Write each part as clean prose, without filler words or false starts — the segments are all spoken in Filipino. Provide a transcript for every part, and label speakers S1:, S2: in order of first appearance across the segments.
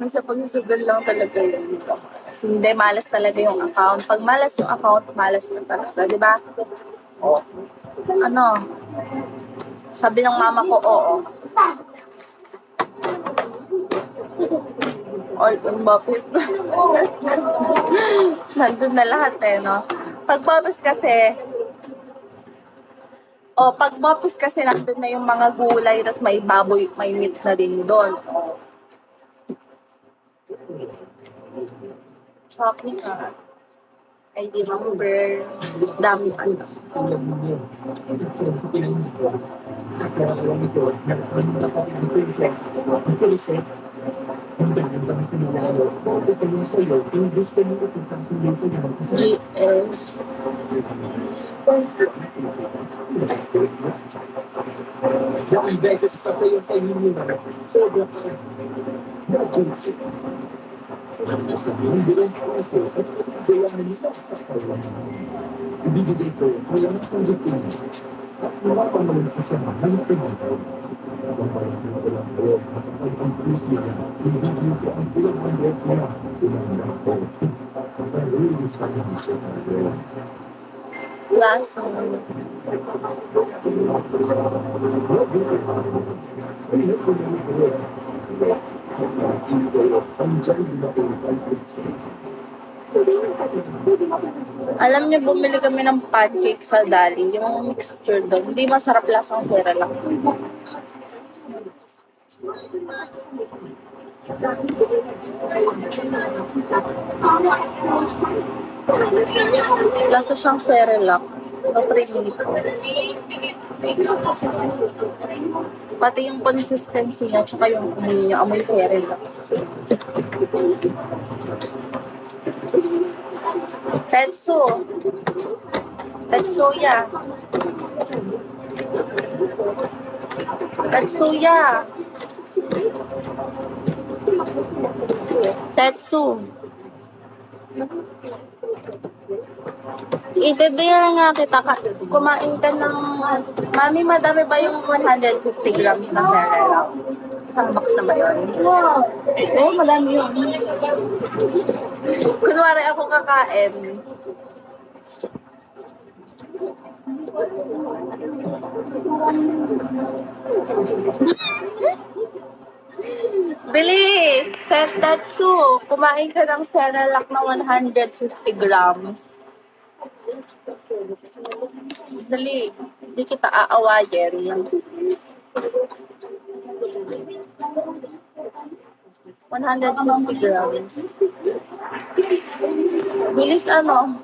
S1: Nasa pagsusugal lang talaga yun. Kasi hindi, malas talaga yung account. Pag malas yung account, malas ka talaga, di ba? Ano, sabi ng mama ko, oo. All in Bopis na. Nandun na lahat eh, no? Pag Bopis kasi, pag Bopis kasi nandun na yung mga gulay, tas may baboy, may meat na din doon. Chocolate na. ID number, dami ano. GS.
S2: Yung beses pa sa yung kainin nila, sobra pa. Ibigay ko, wala na sa gusto. At wala pa naman kasi mahal ko nito. Ang pulis nila, hindi ko ang pulang ang rep niya. Pinanggap ko. Ang really sa akin siya.
S1: Plus, alam niyo, bumili kami ng pancake sa Dali, yung mixture doon. Hindi masarap lasang Cerelac. Lasa siyang Cerelac. Naprinito. Pati yung consistency niya, tsaka yung amoy niya, amoy Cerelac. Tetsu. Tetsuya. Tetsuya. Tetsu. I-dare nga kita ka. Kumain ka ng... Mami, madami ba yung 150 grams na Cerelac? Isang box na ba yun? Wow! Oo, madami yun. Kunwari ako kakain. Bilis! Tetsu! Kumain ka ng Cerelac na 150 grams. Dali, hindi kita aawayin. 150 grams. Bilis ano?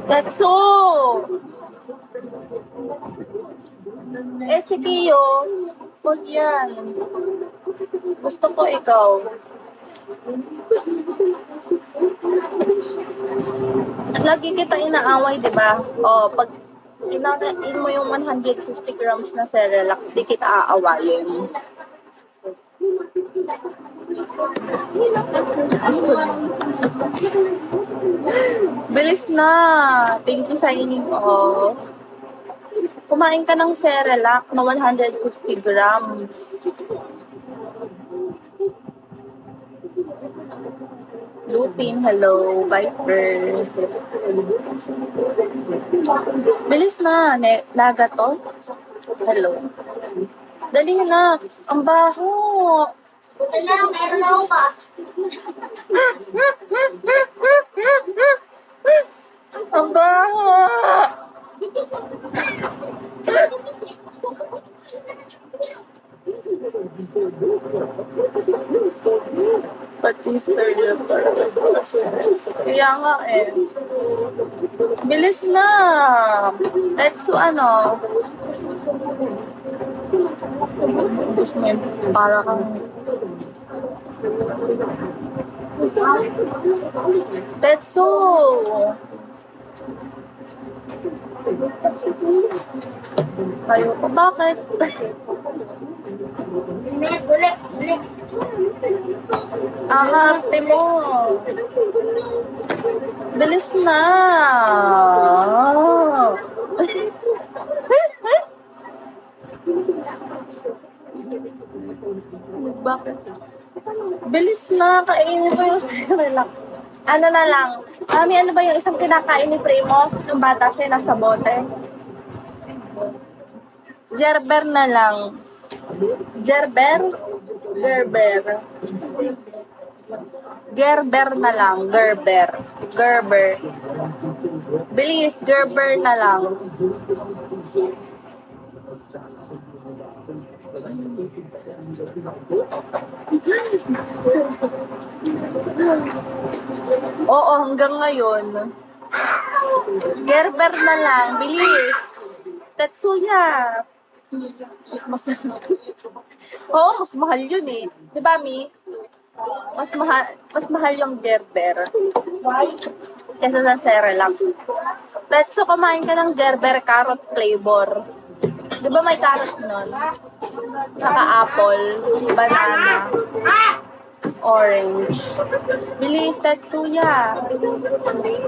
S1: Tetsu! Si Kiyo, huwag yan. Gusto ko ikaw. Lagi kita inaaway, di ba? Pag kinakain mo yung 150 grams na Cerelac, di kita aawayin. Gusto niyo. Bilis na. Thank you sa inyong off. Kumain ka ng Cerelac na 150 grams. Lupin, hello. Viper. Bilis na. Nagaton. Hello. Dali na. Ang baho.
S3: Buti na lang, meron na akong pass.
S1: Ang baho. Pati-stir niya para sa process. Kaya nga eh. Bilis na. Let's ano. Gusto mo yun, para kang... Tetsu! Ayoko, bakit?
S3: Ulit.
S1: Aharte mo. Bilis na. Bakit? Bilis na, kainin ko yung Cerelac. Ano na lang, Mami, ano ba yung isang kinakain ni Primo? Yung bata siya, nasa bote. Gerber na lang. Gerber? Gerber. Gerber na lang. Gerber. Gerber. Bilis, Gerber na lang. Oo, hanggang ngayon. Gerber na lang. Bilis. Tetsuya. Mas Oo, mas mahal yun eh. Di ba, Mi? Mas mahal yung Gerber kesa sa Cerelac. Tetsu, kumain ka ng Gerber carrot flavor. Di ba may carrot nun? Tsaka apple, banana, orange. Bilis, Tetsuya.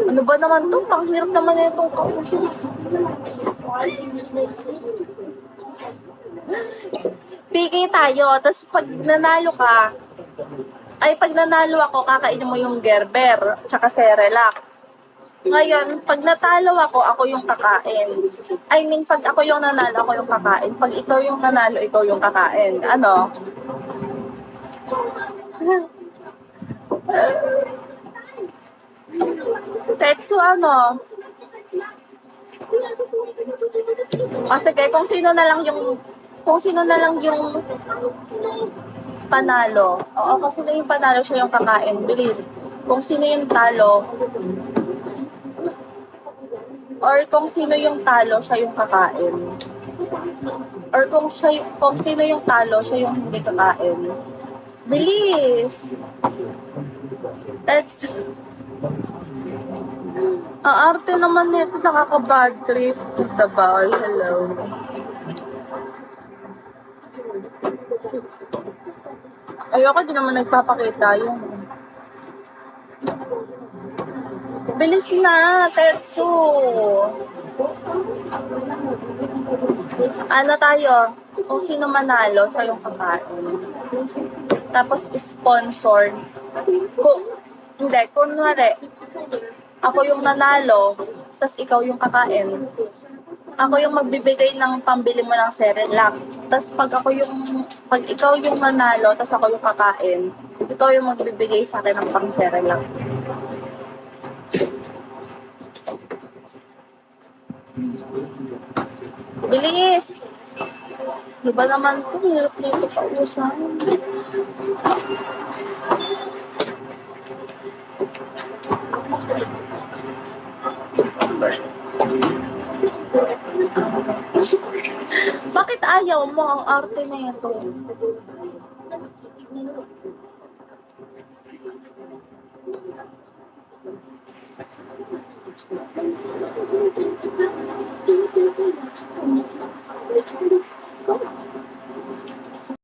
S1: Ano ba naman to? Panghirap naman na itong kausap. PK tayo, tapos pag nanalo ka, pag nanalo ako, kakainin mo yung Gerber, tsaka Cerelac. Ngayon, pag natalo ako yung kakain. I mean, pag ako yung nanalo, ako yung kakain. Pag ikaw yung nanalo, ikaw yung kakain. Ano? Tetsu, ano? Sige, kung sino na lang yung panalo. Oo, kung sino yung panalo, siya yung kakain. Bilis. Kung sino yung talo, or kung sino yung talo, siya yung kakain. Or kung sino yung talo, siya yung hindi kakain. Bilis! That's... Ang arte naman nito, nakaka-bad trip. The ball, hello. Ayoko, di naman nagpapakita yun. Bilis na, Tetsu. Ano tayo? Kung sino manalo, siya yung kakain. Tapos sponsored. Kunwari, ako yung nanalo, tapos ikaw yung kakain. Ako yung magbibigay ng pambili mo ng Cerelac. Tapos pag ikaw yung nanalo, tapos ako yung kakain, ikaw yung magbibigay sa akin ng pang Cerelac. Bilis! Diba naman ito? Hirap nito pausan. Bakit ayaw mo ang arte na ito?